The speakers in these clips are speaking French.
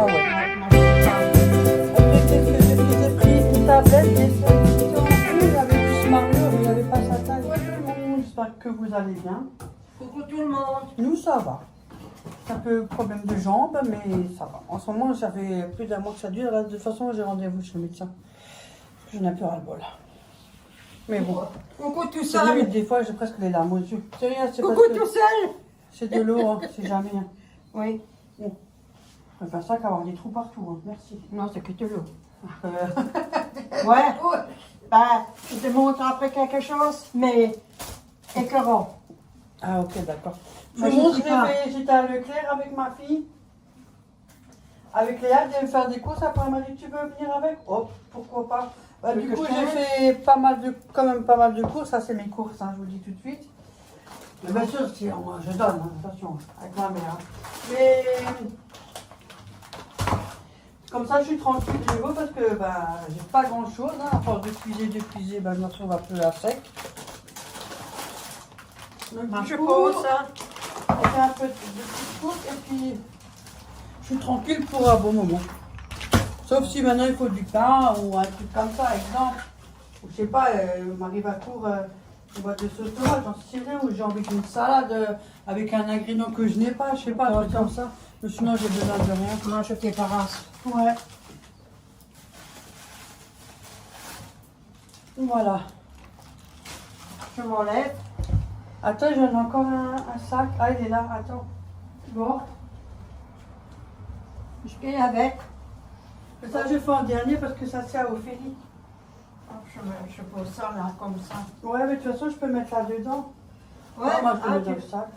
Ah ouais. Moi, je sais pas. Après, qu'est-ce que j'ai pris une tablette, des solutions. J'avais plus Mario, mais il n'y avait pas sa taille. Ouais, tout le monde, j'espère que vous allez bien. Coucou tout le monde. Nous, ça va. C'est un peu problème de jambes, mais ça va. En ce moment, ça fait plus d'un mois que ça dure. Là, de toute façon, j'ai rendez-vous chez le médecin. Je n'ai plus ras-le-bol. Mais bon. Coucou tout C'est limite, seul. des fois, j'ai presque les larmes aux yeux. C'est rien, c'est parce Coucou que tout seul. c'est de l'eau, hein, c'est jamais. Hein. Oui. Bon. Je préfère ça qu'avoir des trous partout. Hein. Merci. Non, c'est que de l'eau. Euh, Ouais. Bah, je te montre après quelque chose, mais écœurant. Ah, ok, d'accord. Je Moi, vous je montre, sais pas. j'étais à Leclerc avec ma fille. Avec Léa, elle devait faire des courses. Après, elle m'a dit, tu veux venir avec? Oh, pourquoi pas. Bah, Tu du veux coup, que je j'ai t'aide fait quand même pas mal de courses. Ça, c'est mes courses, hein, je vous le dis tout de suite. Mais bien sûr, si, moi, je donne, hein, attention, avec ma mère. Hein. Mais comme ça, je suis tranquille de nouveau parce que bah, j'ai pas grand chose. Hein, à force de puiser, bah, je me retrouve un peu à sec. Donc, Moi, du je coup, pose ça. on fait un peu de petites courses et puis je suis tranquille pour un bon moment. Sauf si maintenant il faut du pain ou un truc comme ça, exemple. Ou je sais pas, m'arrive à court une boîte de sauce tomate, j'en sais rien, ou j'ai envie d'une salade avec un ingrédient que je n'ai pas, je sais pas, un truc comme ça. Mais sinon j'ai besoin de rien. Moi, je fais parasse. Ouais. Voilà. Je m'enlève. Attends, j'en ai encore un sac. Ah, il est là, attends. Bon. Je fais avec. Ça, je fais en dernier parce que ça sert au ferry. Je pose ça là, comme ça. Ouais, mais de toute façon, je peux mettre là-dedans. Ouais, Ah, moi, je peux mettre tu, dans le sac.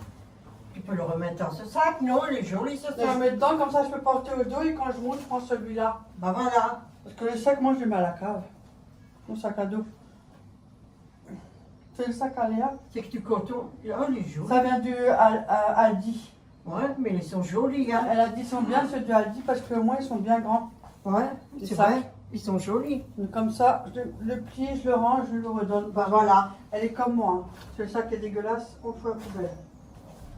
tu peux le remettre dans ce sac. Non, il est joli ce Je sac. mets dedans, comme ça, je peux porter au dos et quand je monte, je prends celui-là. Bah voilà. Parce que le sac, moi, je le mets à la cave. Mon sac à dos. C'est le sac à Léa. C'est que du coton. Oh, il est joli. Ça vient du Aldi. Ouais, mais ils sont jolis, hein. Elle a dit, ils sont bien ceux du Aldi parce que moi, ils sont bien grands. Ouais, Les c'est sacs. vrai. Ils sont jolis. Donc, comme ça, le plie, je le range, je le redonne. Bah voilà. Elle est comme moi. Hein. C'est le sac est dégueulasse, on fout à la poubelle.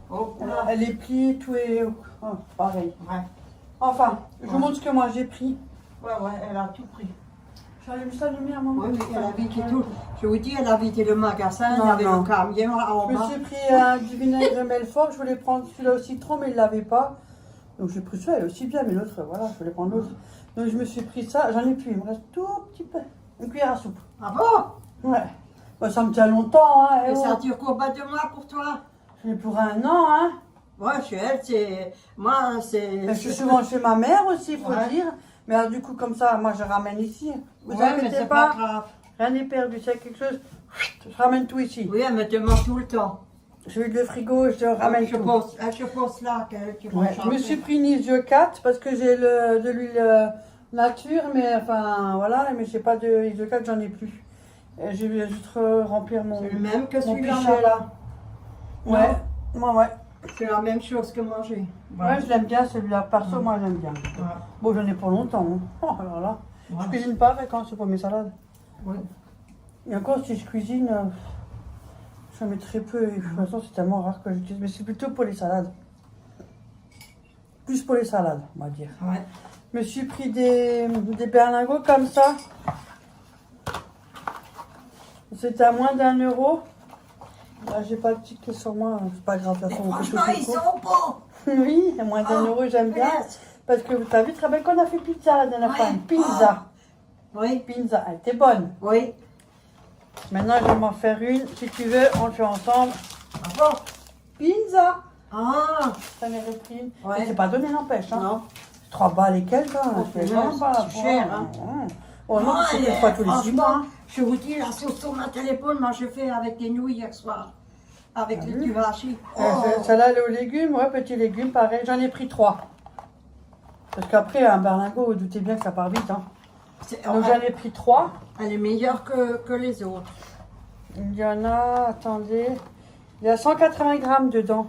Oh, Elle est pliée, tout est pareil. Ouais. Enfin, je vous Ouais. montre ce que moi j'ai pris. Ouais, elle a tout pris. J'allume ça lumière, maman. Oui, mais elle a vidé tout. Je vous dis, elle a vidé le magasin, Non, il y avait non. le camion en Je me bas. suis pris du vinaigre de Melfort, je voulais prendre celui-là au citron, mais il ne l'avait pas. Donc j'ai pris celui-là, il est aussi bien, mais l'autre, voilà, je voulais prendre l'autre. Donc je me suis pris ça, j'en ai plus, il me reste tout petit peu. Une cuillère à soupe. Ah bon? Ouais. Bah, ça me tient longtemps, hein. Et ça dure combien de mois pour toi? Je l'ai pour un an, hein. Ouais, chez elle, c'est. Moi, c'est. Je suis souvent chez ma mère aussi, il faut Ouais. dire. Mais alors, du coup, comme ça, moi, je ramène ici. Vous Ouais, mais inquiétez c'est pas, pas grave. rien n'est perdu. C'est quelque chose, je ramène tout ici. Oui, elle me demande tout le temps. Je vais le frigo, je ramène je tout. pense là que tu vas Ouais, je me changer. suis pris une Isio 4 parce que j'ai de l'huile nature, mais enfin voilà, mais j'ai pas de Isio 4, j'en ai plus. Et je vais juste remplir mon, C'est le même que mon celui-là. pichet là. Ouais, ouais. C'est la même chose que moi j'ai. Ouais, je l'aime bien celui-là. Perso, moi j'aime bien. Ouais. Bon, j'en ai pour longtemps. Hein. Oh alors là, je cuisine pas avec quand c'est pour mes salades. Ouais. Et encore, si je cuisine, j'en mets très peu. Et de toute façon, c'est tellement rare que j'utilise. Mais c'est plutôt pour les salades. Plus pour les salades, on va dire. Ouais. Je me suis pris des berlingots comme ça. C'était à moins d'1 €. Là, j'ai pas le ticket sur moi, c'est pas grave, de toute façon. on fait Franchement, tout ils court. sont beaux. Oui, à moins d'1 €, j'aime bien. Yes. Parce que tu as vu très bien qu'on a fait pizza la dernière fois. Ouais. Une pizza. Oui, Pizza, elle était bonne. oui. Maintenant, je vais m'en faire une. Si tu veux, on le fait ensemble. Ah bon? Pizza. Ah, Ça m'est repris une. Ouais. Et c'est pas donné, n'empêche. Hein. non. 3 balles et quelques. Hein. Oh, C'est punaise, vraiment pas c'est cher, hein. Oh non, c'est une fois tous les 6 mois. franchement, je vous dis, la sauce sur ma téléphone, moi je fais avec des nouilles hier soir. Avec Ah les oui. tuvachis. Celle-là, elle est aux légumes. Ouais, petits légumes, pareil. J'en ai pris 3. Parce qu'après, un berlingot, vous doutez bien que ça part vite. Hein. Donc j'en ai pris 3. Elle est meilleure que les autres. Il y en a, attendez, il y a 180 grammes dedans.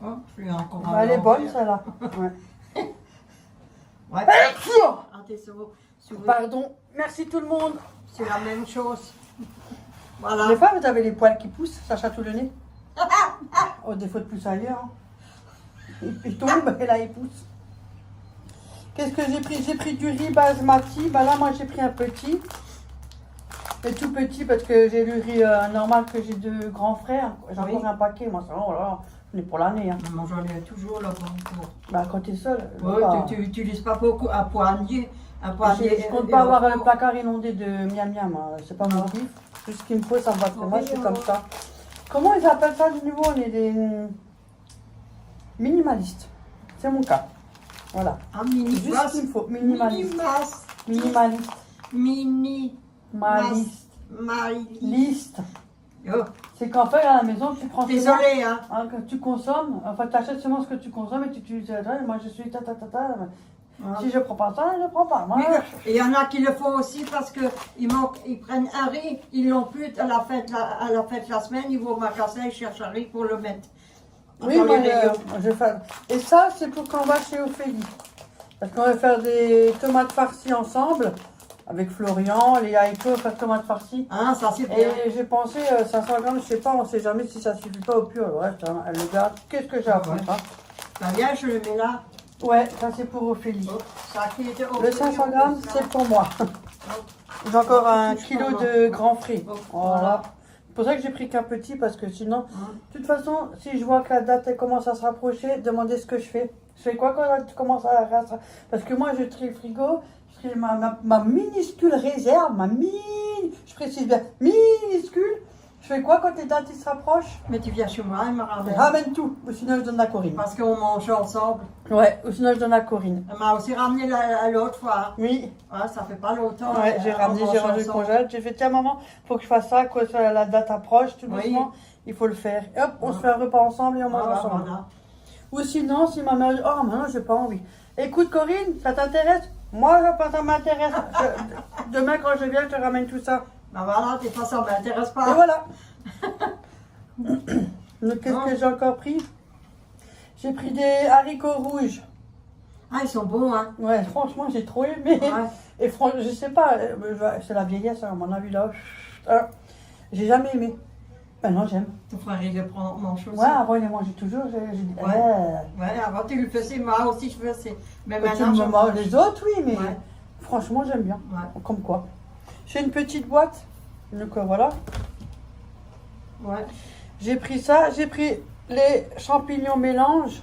Oh, je lui ai encore Bah, elle est bonne, celle-là. Ouais. Ouais. Ah, Ah, t'es sur- pardon, merci tout le monde. C'est la même chose. Des Voilà. fois, vous avez les poils qui poussent, ça chatouille le nez. Oh, des fois de plus ailleurs. Hein. Il tombe et là, il pousse. Qu'est-ce que j'ai pris? J'ai pris du riz basmati. Bah là, moi, j'ai pris un petit. Et tout petit parce que j'ai le riz normal que j'ai de grands frères. J'ai Oui. encore un paquet, moi, ça, oh là là, on est pour l'année. Hein. Moi, j'en ai toujours là pour. Bah, quand t'es seul. Ouais, bah, tu n'utilises pas beaucoup un poignet. Un poignet. je compte pas avoir un placard inondé de miam miam. Hein. C'est pas mon kiff. Tout ce qu'il me faut, ça me va très mal. Je suis comme ça. Comment ils appellent ça de nouveau? On est des minimalistes. C'est mon cas. Voilà. Un mini Juste ce qu'il me faut. Minimaliste. Minimaliste. Minimaliste. Liste. Oh, C'est qu'en fait, à la maison, tu prends seulement, désolé, hein. quand tu consommes, enfin, tu achètes seulement ce que tu consommes et tu utilises. Moi, je suis ta. Si je prends pas ça, je prends pas. Moi, Et il y en a qui le font aussi parce que ils prennent un riz, ils l'ont plus à la fête la semaine, ils vont au magasin, ils cherchent un riz pour le mettre. oui, dans moi, les rayons. je fais. Et ça, c'est pour quand on va chez Ophélie. Parce qu'on va faire des tomates farcies ensemble, avec Florian, Léa et tout, on va faire tomates farcies. Hein, ça c'est bien. Et j'ai pensé, 500 grammes, je sais pas, on sait jamais si ça suffit pas au pur. Le reste, hein, elle le garde. Qu'est-ce que j'ai à Ouais. foutre, hein? Bah viens, je le mets là. Ouais, ça c'est pour Ophélie. Oh, ça qui était Le 500 grammes, c'est pour moi. J'ai encore un kilo de grand frais. Voilà. C'est pour ça que j'ai pris qu'un petit, parce que sinon, de toute façon, si je vois que la date elle commence à se rapprocher, demandez ce que je fais. Je fais quoi quand la date commence à se... Parce que moi, je trie le frigo, je trie ma minuscule réserve, je précise bien, minuscule. Je fais quoi quand les dates ils se rapprochent? Mais tu viens chez moi, elle me Je ramène. ramène tout, ou sinon je donne à Corinne. Parce qu'on mange ensemble. Ouais, ou sinon je donne à Corinne. Elle m'a aussi ramené l'autre fois. Oui. Ouais, ça fait pas longtemps. Ouais, j'ai ramené, j'ai rangé le congèle. J'ai fait, tiens maman, faut que je fasse ça, quand la date approche, tout Oui. doucement, il faut le faire. Et hop, on se fait un repas ensemble et on mange ensemble. Voilà. Ou sinon, si ma mère dit, oh maintenant j'ai pas envie. Écoute Corinne, ça t'intéresse? Moi, ça m'intéresse. Demain quand je viens, je te ramène tout ça. Ben voilà, de toute façon, ça m'intéresse Et pas. voilà. Donc qu'est-ce que j'ai encore pris? J'ai pris des haricots rouges. Ah, ils sont bons, hein. Ouais, franchement, j'ai trop aimé. Ouais. Et franchement, je sais pas, c'est la vieillesse, hein, à mon avis, là. J'ai jamais aimé. Maintenant, j'aime. Ton frère, il le prend, mange aussi. Ouais, avant, il les mangeait toujours. Ouais, avant, tu le faisais, moi aussi, je faisais. Mais Tu maintenant, me manges les autres, oui, mais Ouais. franchement, j'aime bien. Ouais. Comme quoi. J'ai une petite boîte. Donc, voilà. Ouais. J'ai pris ça. J'ai pris les champignons mélange.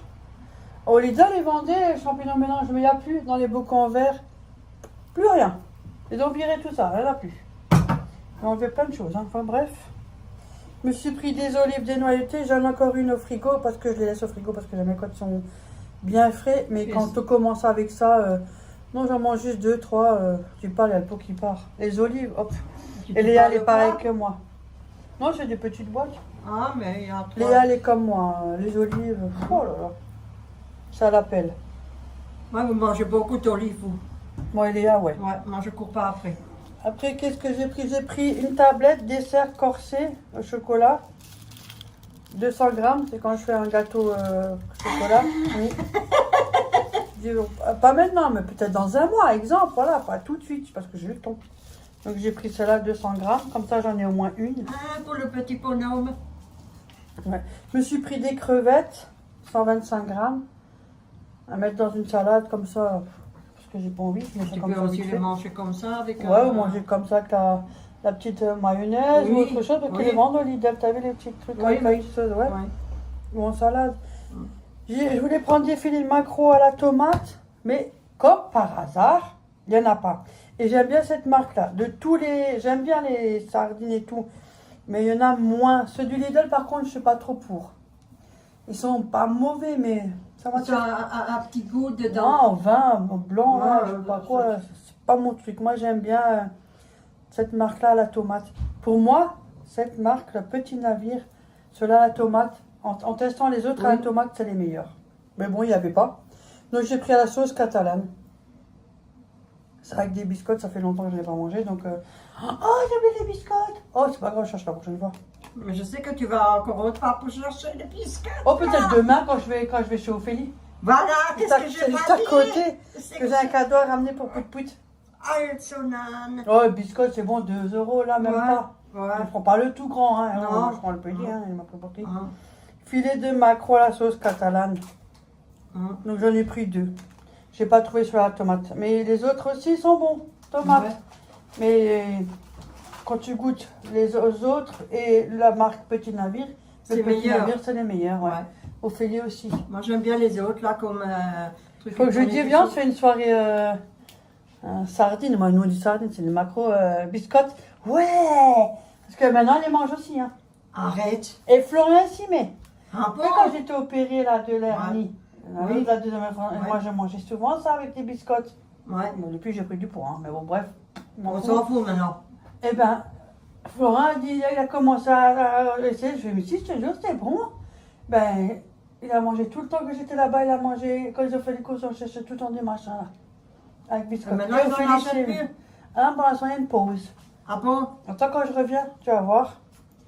Au Lidl, ils vendaient les champignons mélange, mais il n'y a plus dans les bocaux en verre. Plus rien. Ils ont viré tout ça, il n'y en a plus. Ils ont enlevé plein de choses, hein. Enfin bref. Je me suis pris des olives dénoyautées. J'en ai encore une au frigo parce que je les laisse au frigo parce que jamais quand ils sont bien frais. Mais quand on commence avec ça, non, j'en mange juste 2, 3. Tu parles, il y a le pot qui part. Les olives, hop. Et Léa, elle est pareille que moi. Non, j'ai des petites boîtes. Ah, mais il y a trois. Léa, elle est comme moi. Les olives, oh là là. Ça l'appelle. Moi, vous mangez beaucoup d'olives, vous. Moi et Léa, ouais. Ouais, moi, je cours pas après. Après, qu'est-ce que j'ai pris? J'ai pris une tablette dessert corsé au chocolat. 200 grammes, c'est quand je fais un gâteau chocolat. Oui. Pas maintenant, mais peut-être dans un mois, exemple. Voilà, pas tout de suite, parce que j'ai le temps. Donc j'ai pris celle-là, 200 grammes. Comme ça, j'en ai au moins une. Ah, pour le petit bonhomme. Ouais. Je me suis pris des crevettes, 125 grammes. À mettre dans une salade comme ça, parce que j'ai pas envie. Je mets ça Tu comme peux ça aussi vite les fait. manger comme ça avec Ouais, ou manger comme ça avec la petite mayonnaise ou Oui, autre chose, parce oui. qu'ils les vendent au Lidl, t'as vu les petits trucs Oui, avec oui. ça, ouais. Ouais. Ou en salade. Je voulais prendre des filets de maquereau à la tomate, mais comme par hasard, il n'y en a pas. Et j'aime bien cette marque-là. De tous les, j'aime bien les sardines et tout, mais il y en a moins. Ceux du Lidl, par contre, je suis pas trop pour. Ils sont pas mauvais, mais ça va. Tu as un petit goût dedans. Non, vin blanc, là, Ouais, je sais ouais, pas ouais, quoi, c'est pas mon truc. Moi, j'aime bien cette marque-là, la tomate. Pour moi, cette marque, le petit navire, ceux-là, la tomate, en testant les autres à la Oui. tomate, c'est les meilleurs. Mais bon, il n'y avait pas. Donc, j'ai pris la sauce catalane. C'est vrai que des biscottes, ça fait longtemps que je n'ai pas mangé, donc... Oh, j'ai oublié les biscottes. Oh, c'est pas grave, je cherche la prochaine fois. Mais je sais que tu vas encore autre part pour chercher les biscuits. Oh, peut-être demain, quand je vais chez Ophélie. Voilà, C'est qu'est-ce que c'est j'ai juste pas à dit? côté, C'est que j'ai un cadeau à ramener pour Pout-Pout. Alsonan. Oh, le biscotte, c'est bon, 2 € là, même Ouais. pas. Ouais. Je prends pas le tout grand, hein. Non. Je prends le petit, hein, il m'a pas porté. Hein, Filet de maquereau à la sauce catalane. hein. Donc j'en ai pris 2. J'ai pas trouvé sur la tomate. Mais les autres aussi sont bons, tomates. Ouais. Mais quand tu goûtes les autres et la marque Petit Navire, C'est le Petit meilleur. Navire, c'est les meilleurs. Ouais. Ouais. Ophélie aussi. Moi, j'aime bien les autres, là, comme truc. Faut que je dis, viens, on se fait une soirée sardines. Moi, nous, on dit sardines, c'est des macros biscottes. Ouais. Parce que maintenant, elle les mange aussi. Hein. Arrête. Et Florian aussi, mais. Ah Mais quand j'étais opérée là, de l'hernie, Oui. de la deuxième fois, Ouais. moi, je mangeais souvent ça avec des biscottes. Ouais. Bon, depuis, j'ai pris du poids. Hein, mais bon, bref. On s'en fout maintenant. Eh ben, Florent a dit, il a commencé à essayer. Je lui ai dit, si, je te jure, c'était bon. Ben, il a mangé tout le temps que j'étais là-bas. Il a mangé, quand ils ont fait les courses, on cherchait tout le temps des machins là. Avec biscottes. Maintenant, Et ils on fait n'en les achètent chèvres. plus. Ah, pour l'instant, il y a une pause. Ah bon? Attends, quand je reviens, tu vas voir.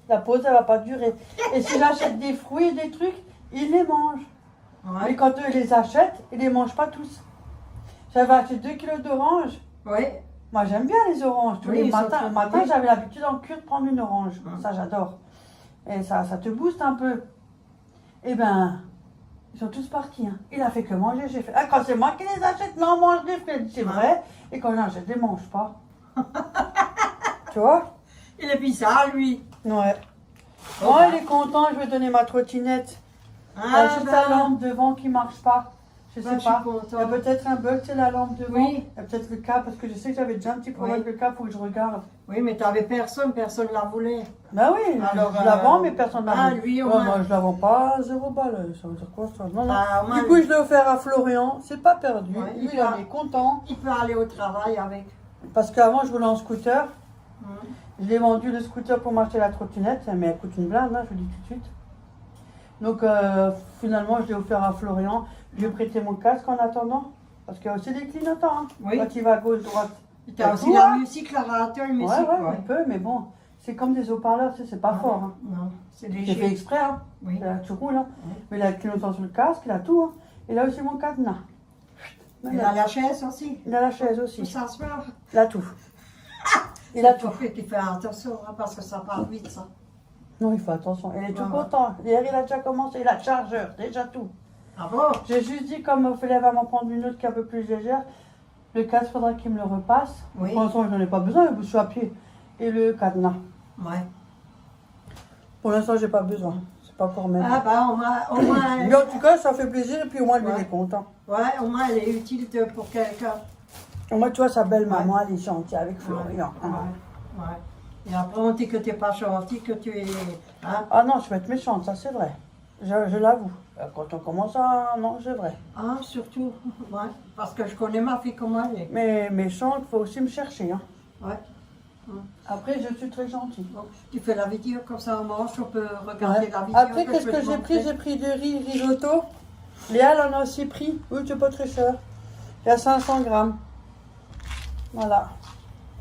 La pause, elle va pas durer. Et si j'achète des fruits et des trucs, ils les mangent. Mais Ouais. quand eux, ils les achètent, ils les mangent pas tous. J'avais acheté 2 kilos d'oranges. Oui. Moi, j'aime bien les oranges. Tous Oui, les ils sont matins, très le matin, bons. j'avais l'habitude en cure de prendre une orange. Hum. Ça, j'adore. Et ça te booste un peu. Eh ben, ils sont tous partis. Hein. Il a fait que manger. J'ai fait, ah, quand c'est moi qui les achète, non, mange des fruits. C'est vrai. Et quand j'achète, je les mange pas. Tu vois? Il est bizarre, lui. Ouais. Oh, Moi, bah. il est content. Je vais donner ma trottinette. Il y a Ah, juste ben. la lampe devant qui marche pas. Je Ben, sais je suis pas. contente. Il y a peut-être un bug, c'est la lampe devant. Oui. Il y a peut-être le câble, parce que je sais que j'avais déjà un petit problème Oui. avec le câble, faut que je regarde. Oui, mais t'avais personne ne la voulait. Ben oui, Alors, je la vends, mais personne ne la ah, vend. lui, au Ouais, moins. moi, je la vends pas à 0 balles. Ça veut dire quoi, ça? Non, non. Bah, au moins, Du coup, je l'ai offert à Florian. C'est pas perdu. Ouais, Lui, il il en va. est content. il peut aller au travail avec. Parce qu'avant, je roulais en scooter. Hum. Je l'ai vendu le scooter pour m'acheter la trottinette, mais elle coûte une blinde, hein, je vous dis tout de suite. Donc, finalement, je l'ai offert à Florian. Je lui ai prêté mon casque en attendant. Parce qu'il y a aussi des clignotants. Hein. Oui. Quand il va à gauche, droite. Et t'as aussi tout, la hein. musique, la radio, la Ouais, musique. ouais, un peu, mais bon. C'est comme des haut-parleurs, tu sais, c'est pas fort. Hein. Non, c'est J'ai fait léger. exprès, hein. Oui. Là, tu roules, hein. Oui. Mais il a le clignotant sur le casque, il a tout. Hein. Il a aussi mon cadenas. Il a la chaise aussi. Il a la chaise Pour aussi. s'asseoir. Il a tout. Il a tout. Il fait attention, hein, parce que ça part vite, ça. Non, il fait attention. Il est tout Ouais, ouais. content. Hier, il a déjà commencé. Il a le chargeur, déjà tout. Ah bon? J'ai juste dit, comme Ophélie va m'en prendre une autre qui est un peu plus légère, le casque, il faudra qu'il me le repasse. Oui. Pour l'instant, je n'en ai pas besoin, je suis à pied. Et le cadenas. Ouais. Pour l'instant, j'ai pas besoin. C'est pas pour mettre. Ah bah, au moins, Mais en tout cas, ça fait plaisir. Et puis, au moins, lui, Ouais. il est content. ouais, au moins, elle est utile pour quelqu'un. Au moins, tu vois, sa belle-maman, elle est gentille avec Florian. Ouais, ouais. Et après, on dit que tu n'es pas gentil, que tu es. Hein? Ah non, je vais être méchante, ça c'est vrai. Je l'avoue. Quand on commence à... Non, c'est vrai. Ah, surtout. Ouais. Parce que je connais ma fille comment elle est. Mais méchante, faut aussi me chercher. Hein. Ouais. Après, je suis très gentille. Donc, tu fais la vidéo comme ça, on mange, on peut regarder Ouais. la vidéo. Après, je qu'est-ce peux que te j'ai pris? montrer. J'ai pris du riz risotto. Léa, elle en a aussi pris. Oui, c'est pas très cher. Il y a 500 grammes. Voilà.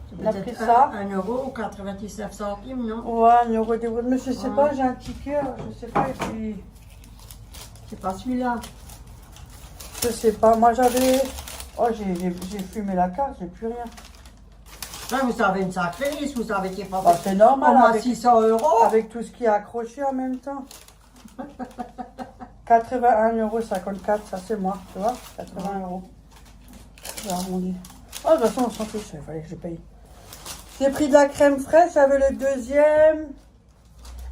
C'est On a pris peut-être ça. 1,99 €, non? Ouais, un euro des mais je sais Ouais. pas, j'ai un petit cœur, je sais pas, et puis... C'est pas celui-là. Je sais pas, moi j'avais... Oh, j'ai fumé la carte, j'ai plus rien. Là, vous avez une sacrée liste, vous avez été pas Bah, c'est normal, au moins avec, 600 €. avec tout ce qui est accroché en même temps. 81,54 €, ça c'est moi, tu vois, 80 €. Je vais arrondir. Oh, de toute façon, on s'en fiche, il fallait que je paye. J'ai pris de la crème fraîche, j'avais le deuxième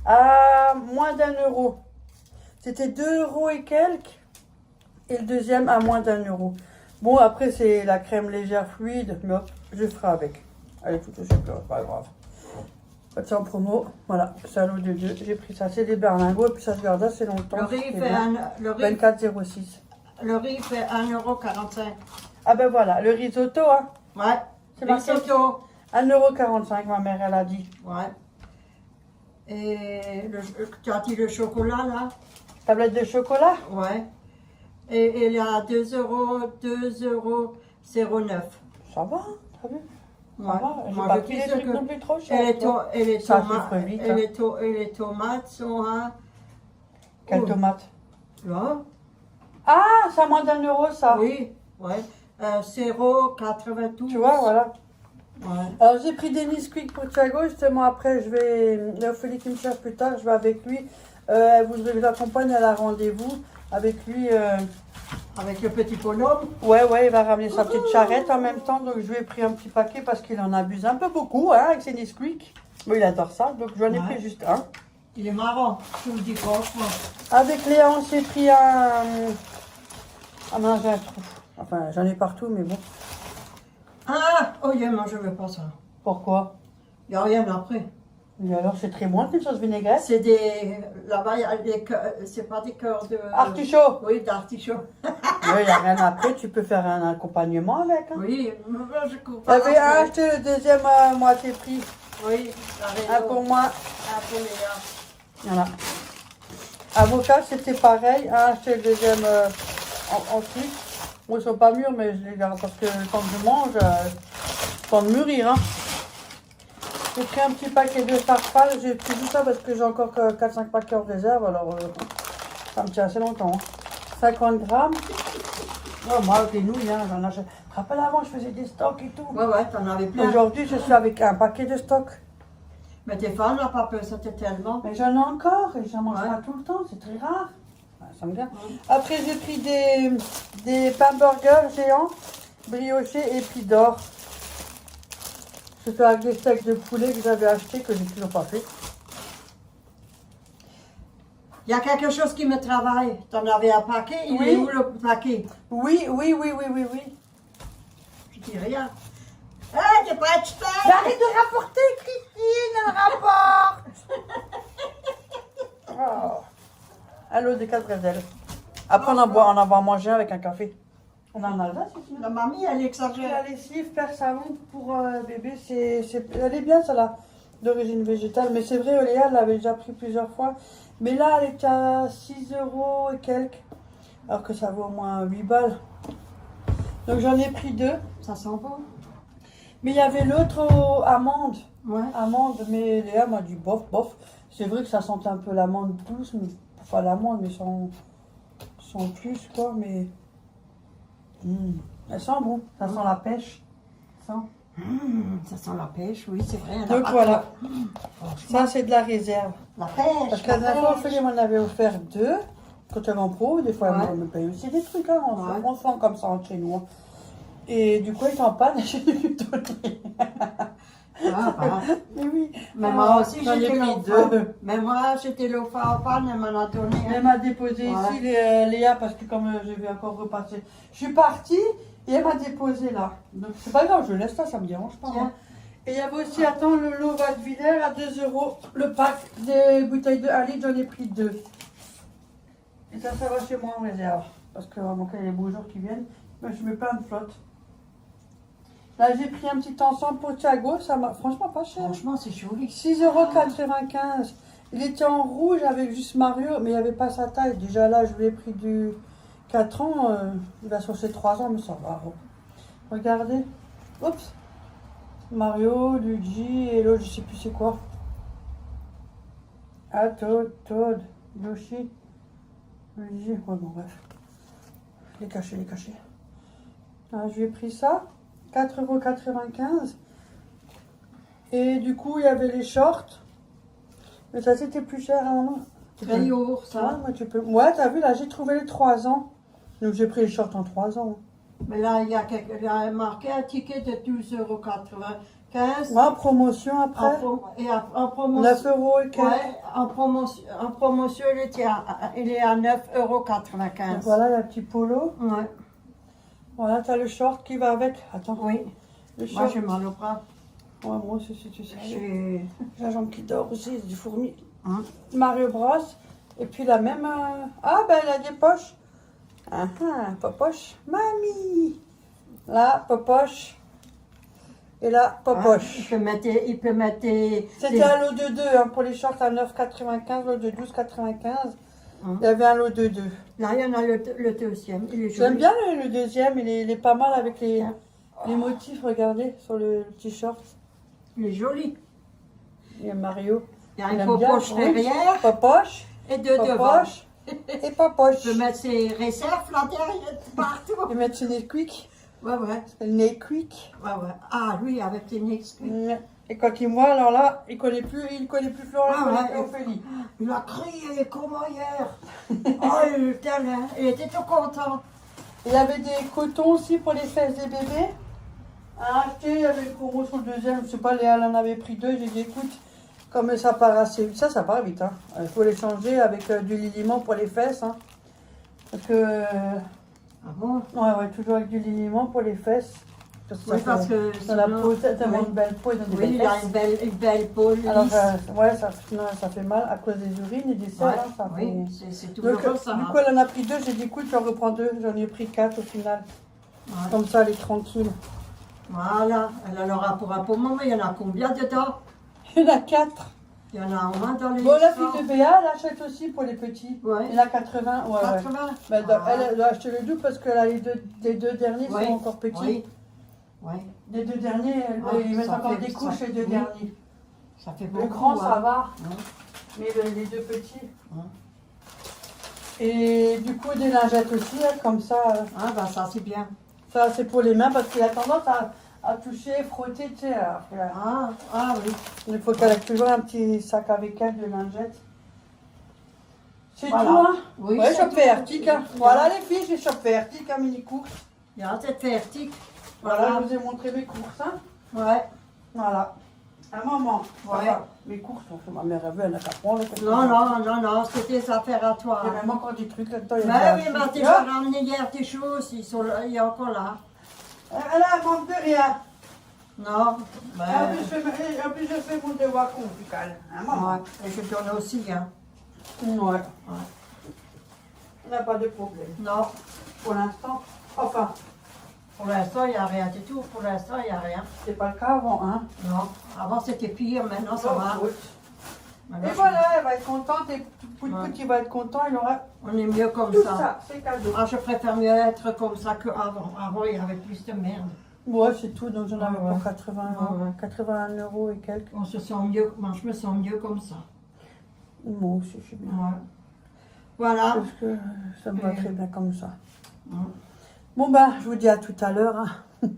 à moins d'1 €. C'était 2 € et quelques. Et le deuxième à moins d'1 €. Bon, après, c'est la crème légère fluide, mais hop, je ferai avec. Allez, tout au simple, pas grave. C'est en promo. Voilà, c'est à l'eau de Dieu. J'ai pris ça, c'est des berlingots, et puis ça se garde assez longtemps. Le riz c'est fait bien. le riz, 24,06. le riz fait 1,45 €. Ah ben voilà, le risotto, hein. Ouais. C'est marqué Risotto. 1,45 €, ma mère, elle a dit. Ouais. Et tu as dit le chocolat là? Tablette de chocolat. Ouais. Et il est à 2,09 €. Ça va, t'as vu? Ouais. Ça va, j'ai Moi, pas je pris dis des ce trucs que- non plus trop Et chers. les, toi. et les Ça tomates, souffre vite, et hein. et les tomates sont à... Quelle Oh. tomate? Là? Ah, c'est à moins d'1 € ça. Oui, ouais. 0,92. Tu vois, voilà. Ouais. Alors j'ai pris des Nesquik pour Thiago, justement après je vais, il y a Ophélie qui me cherche plus tard, je vais avec lui, elle vous accompagne, elle a rendez-vous avec lui Avec le petit bonhomme. Ouais, il va ramener sa petite charrette en même temps. Donc, je lui ai pris un petit paquet parce qu'il en abuse un peu beaucoup, hein, avec ses Nesquik. Mais il adore ça, donc j'en ai pris juste un. Il est marrant, je vous dis franchement. Avec Léa, on s'est pris un... Ah non, j'ai un trou. Enfin, j'en ai partout, mais bon. Ah, oh, moi je veux pas ça. Pourquoi? Il n'y a rien après. Et alors, c'est très bon, une sauce vinaigrette. C'est des... Là-bas, il y a des cœurs... C'est pas des cœurs de... Artichaut. Oui, d'artichaut. Oui, il n'y a rien après, tu peux faire un accompagnement avec. Hein. Oui, moi je coupe pas. J'avais acheté le deuxième à moitié prix. Oui, Un pour moi. Un pour Léa. Voilà. Avocat, c'était pareil. Acheté le deuxième en truc. Bon, ils sont pas mûrs, mais je les garde parce que quand je mange, ils sont de mûrir. Hein. J'ai pris un petit paquet de farfalle. J'ai pris tout ça parce que j'ai encore 4-5 paquets en réserve. Alors, ça me tient assez longtemps. Hein. 50 grammes. Oh, moi, avec les nouilles, hein, j'en achète. Tu te rappelles avant, je faisais des stocks et tout. Ouais, t'en avais plein. Aujourd'hui, je suis avec un paquet de stocks. Mais tes femmes n'ont pas peur, c'était tellement. Mais j'en ai encore et j'en mange pas tout le temps, c'est très rare. Ça me vient. Après, j'ai pris des pains burgers géants, briochés et puis d'or. C'était avec des steaks de poulet que j'avais acheté, que j'ai toujours pas fait. Il y a quelque chose qui me travaille. T'en avais un paquet, il est où le paquet? Oui. Je dis rien. Ah, t'es pas Einstein! J'arrête de rapporter, Christine, elle rapporte. Oh. Allô, des 4 ailes. Après, on en va en manger avec un café. On en a là, c'est La mamie, elle La exagère. lessive Père Savon pour bébé, elle est bien celle-là, d'origine végétale. Mais c'est vrai, Oléa l'avait déjà pris plusieurs fois. Mais là, elle est à 6 € et quelques. Alors que ça vaut au moins 8 balles. Donc j'en ai pris 2. Ça sent bon. Mais il y avait l'autre aux amandes. Ouais. Amande, mais Léa m'a dit bof. C'est vrai que ça sentait un peu l'amande douce, mais enfin l'amande, mais sans plus quoi. Mais elle sent bon, ça sent la pêche. Ça sent la pêche, oui, c'est vrai. Donc voilà, ça c'est de la réserve. La pêche. Parce que la dernière fois, Ophélie m'en avait offert 2 quand elle m'en pro. Des fois, elle me paye aussi des trucs. Hein. On se vend comme ça entre chez nous. Hein. Et du coup, elle est en panne, j'ai dû lui donner. Mais oui. Mais moi aussi, j'en ai j'étais pris l'enfant. 2. Mais moi, j'étais l'enfant en panne, elle m'en a donné. Elle m'a déposé ici, Léa, parce que comme je vais encore repasser. Je suis partie et elle m'a déposé là. Donc c'est pas grave, je laisse ça, ça me dérange pas. Hein. Et il y avait aussi, attends, le lot Valviller à 2 € le pack des bouteilles de 1 litre, j'en ai pris 2. Et ça va chez moi en réserve. Parce que vraiment, il y a les beaux jours qui viennent, mais je mets plein de flotte. Là, j'ai pris un petit ensemble pour Thiago, ça m'a franchement pas cher. Franchement, c'est joli. 6,95 €. Il était en rouge avec juste Mario, mais il n'y avait pas sa taille. Déjà là, je lui ai pris du 4 ans, il va sur ses 3 ans, mais ça va. Regardez. Oups. Mario, Luigi et l'autre, je sais plus c'est quoi. Ah, Todd, Yoshi, Luigi. Ouais, bon, bref. Les cacher. Ah, je lui ai pris ça. 4,95 €. Et du coup, il y avait les shorts. Mais ça, c'était plus cher à un moment. Très lourd, ça. Ouais, t'as vu, là, j'ai trouvé les 3 ans. Donc, j'ai pris les shorts en 3 ans. Mais là, il y a marqué un ticket de 12,95 €. Ouais, promotion après. En promotion. 9 € et quelques. Ouais, en promotion, il est à 9,95 €. Voilà, il y a un petit polo. Ouais. Voilà, t'as le short qui va avec. Attends. Oui. Le Moi, short. j'ai mal au bras. Ouais, moi aussi, si tu sais. J'ai... La jambe qui dort aussi, c'est du fourmi. Hein? Mario Bros. Et puis la même. Ah, ben elle a des poches. Ah, popoche. Mamie. Là, popoche. Et là, popoche. Il peut mettre C'était un lot de 2 hein, pour les shorts à 9,95, lot de 12,95. Il y avait un lot de 2. Là, il y en a le deuxième. J'aime bien le deuxième, il est pas mal avec les motifs, regardez, sur le t-shirt. Il est joli. Il y a Mario. Il y a une popoche derrière. Popoche. Et deux devant. Et popoche. Il peut mettre ses réserves là derrière, partout. Il peut mettre ses Nesquik. Ouais. Le Nesquik. Ouais. Ah, lui, avec ses Nesquik. Et quand il voit, alors là, il connaît plus Florent et Ophélie. Il a crié comme hier. Oh, il était tout content. Il y avait des cotons aussi pour les fesses des bébés. À acheter, il y avait le promo sur le deuxième. Je sais pas, Léa en avait pris 2. J'ai dit, écoute, comme ça part assez vite. Ça part vite. Hein. Il faut les changer avec du liniment pour les fesses. Hein. Parce que... Ah bon? Ouais, toujours avec du liniment pour les fesses. Oui, parce que dans la sinon- peau, t'as oui. une belle peau, ils ont des Oui, il belles a fesses. une belle peau lisse. Alors, ouais, sinon, ça fait mal à cause des urines et des selles. Ouais, Hein, ça oui, fait... c'est Donc, toujours ça. du hein. coup, elle en a pris 2. J'ai dit, écoute, j'en reprends 2. J'en ai pris 4 au final. Ouais. Comme ça, elle est tranquille. Voilà, elle en aura pour un moment, mais il y en a combien dedans? Il y en a 4. Il y en a au moins dans les... Bon, la fille de Béa, elle achète aussi pour les petits. Ouais. Il y en a 80. Ouais, 80. ouais. Mais elle doit acheter le double parce que là, les deux derniers Oui. sont encore petits. Oui. Oui. Les 2 derniers, ils mettent ça encore fait- des couches, ça- les 2 oui. derniers. Ça fait beaucoup. Le grand, ça hein. va. Hein. Mais les 2 petits. Hein. Et du coup, des lingettes aussi, hein, comme ça. Ah, ben ça, c'est bien. Ça, c'est pour les mains parce qu'il a tendance à toucher, frotter, tu sais. Ah oui. Il faut qu'elle ait toujours un petit sac avec elle de lingettes. C'est Voilà. tout, hein? Oui, Ouais, c'est shop tout. Fertig. Hein. Voilà les filles, j'ai shop Fertig, un mini course. Il y a cette fertique. Voilà, je vous ai montré mes courses. Hein. Ouais. Voilà. Un moment. Ouais. Voilà. Mes courses, ma mère a vu, elle n'a qu'à prendre. Non, c'était des affaires à toi. Il y a même encore des trucs là-dedans. il y a Ben des oui, mais articles. t'es déjà ramené hier tes choses, ils sont là, il y a encore là. Elle a manque de rien. Non, ben... En plus, je fais mon devoir conjugal. Un moment. Ouais, et je tourne aussi, hein. Ouais. On n'a pas de problème. Non, Pour l'instant. Enfin, pour l'instant, il n'y a rien du tout. Pour l'instant, il n'y a rien. c'est pas le cas avant, hein. Non, avant c'était pire, maintenant ça va. Maintenant, Et voilà, elle va être contente et Pout il va être content, il aura On est mieux comme tout ça. ça, c'est cadeau. Ah, je préfère mieux être comme ça qu'avant. Avant, il y avait plus de merde. Ouais, c'est tout, donc j'en avais Ouais, pour ouais. 80 euros, Ouais, ouais. 81 euros et quelques. On se sent mieux, moi je me sens mieux comme ça. Moi aussi, je suis bien. Ouais. Voilà. Parce que ça me va très bien comme ça. Ouais. Bon ben, je vous dis à tout à l'heure. Hein.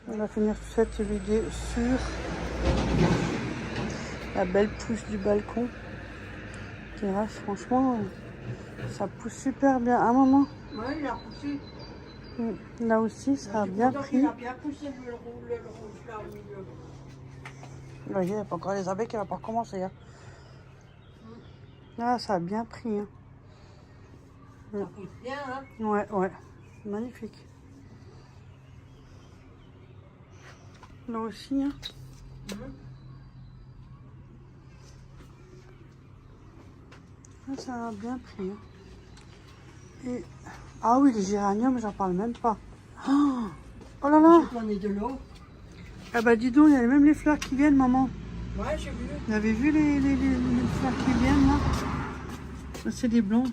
On va finir cette vidéo sur la belle pousse du balcon. Qui reste, franchement, ça pousse super bien. À un moment, Oui, il a poussé. là aussi, ça a bien pris. Il a bien poussé le rouge là au milieu. Vous voyez, il n'y a pas encore les abeilles qui va pas recommencer. Hein. Là, ça a bien pris. Hein. Ça pousse bien, hein. Ouais, ouais. Magnifique. Là aussi. Hein. Là, ça a bien pris. Hein. Et... Ah oui, les géraniums, j'en parle même pas. Oh, oh là là. J'ai donné de l'eau. Ah bah dis donc, il y a même les fleurs qui viennent, maman. Ouais, j'ai vu. Vous avez vu les fleurs qui viennent là? Ça, c'est des blancs.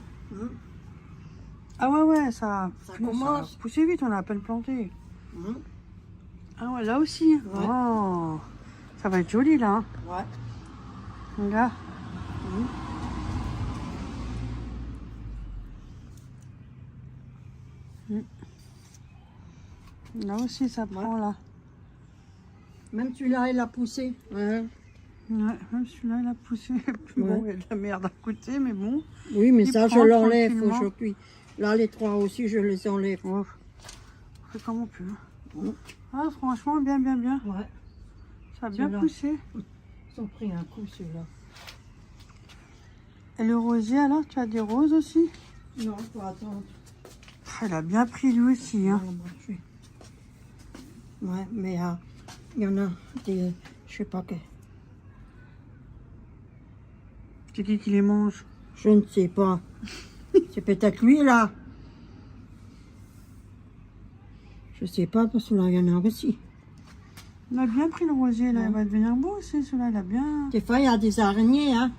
Ah ouais, ouais, ça commence. a poussé vite, on a à peine planté. Hum. Ah ouais, là aussi. Ouais. Oh, ça va être joli là. Hein. Ouais. Regarde. Là aussi, ça prend là. Même celui-là, il a poussé. Ouais. Ouais, même celui-là, il a poussé. Bon, il y a de la merde à côté, mais bon. Oui, mais Il ça, je prend l'enlève tranquillement. aujourd'hui. Là, les trois aussi, je les enlève. Ouais. On fait comme on peut. Ah, franchement, bien, bien, bien. Ouais. Ça a bien Celui-là. poussé. Ils ont pris un coup, celui-là. Et le rosier, alors, tu as des roses aussi? Non, faut attendre. Ah, il a bien pris lui aussi. Hein. Ça va marcher. Ouais, mais il y en a des... Je sais pas que... C'est qui les mange? Je ne sais pas. C'est peut-être lui, là. Je sais pas, parce que là, il y en a aussi. Il a bien pris le rosier, là. Il va devenir beau aussi, celui-là. Il a bien... Des fois, il y a des araignées, hein.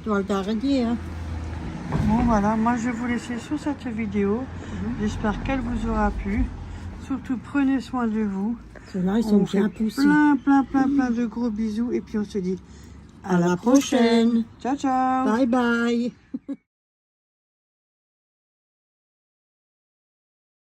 Toile d'araignée, hein. Bon, voilà. Moi, je vais vous laisser sur cette vidéo. J'espère qu'elle vous aura plu. Surtout, prenez soin de vous. Ceux-là, ils sont On bien fait poussés. plein de gros bisous. Et puis, on se dit À la prochaine. Ciao, ciao. Bye bye.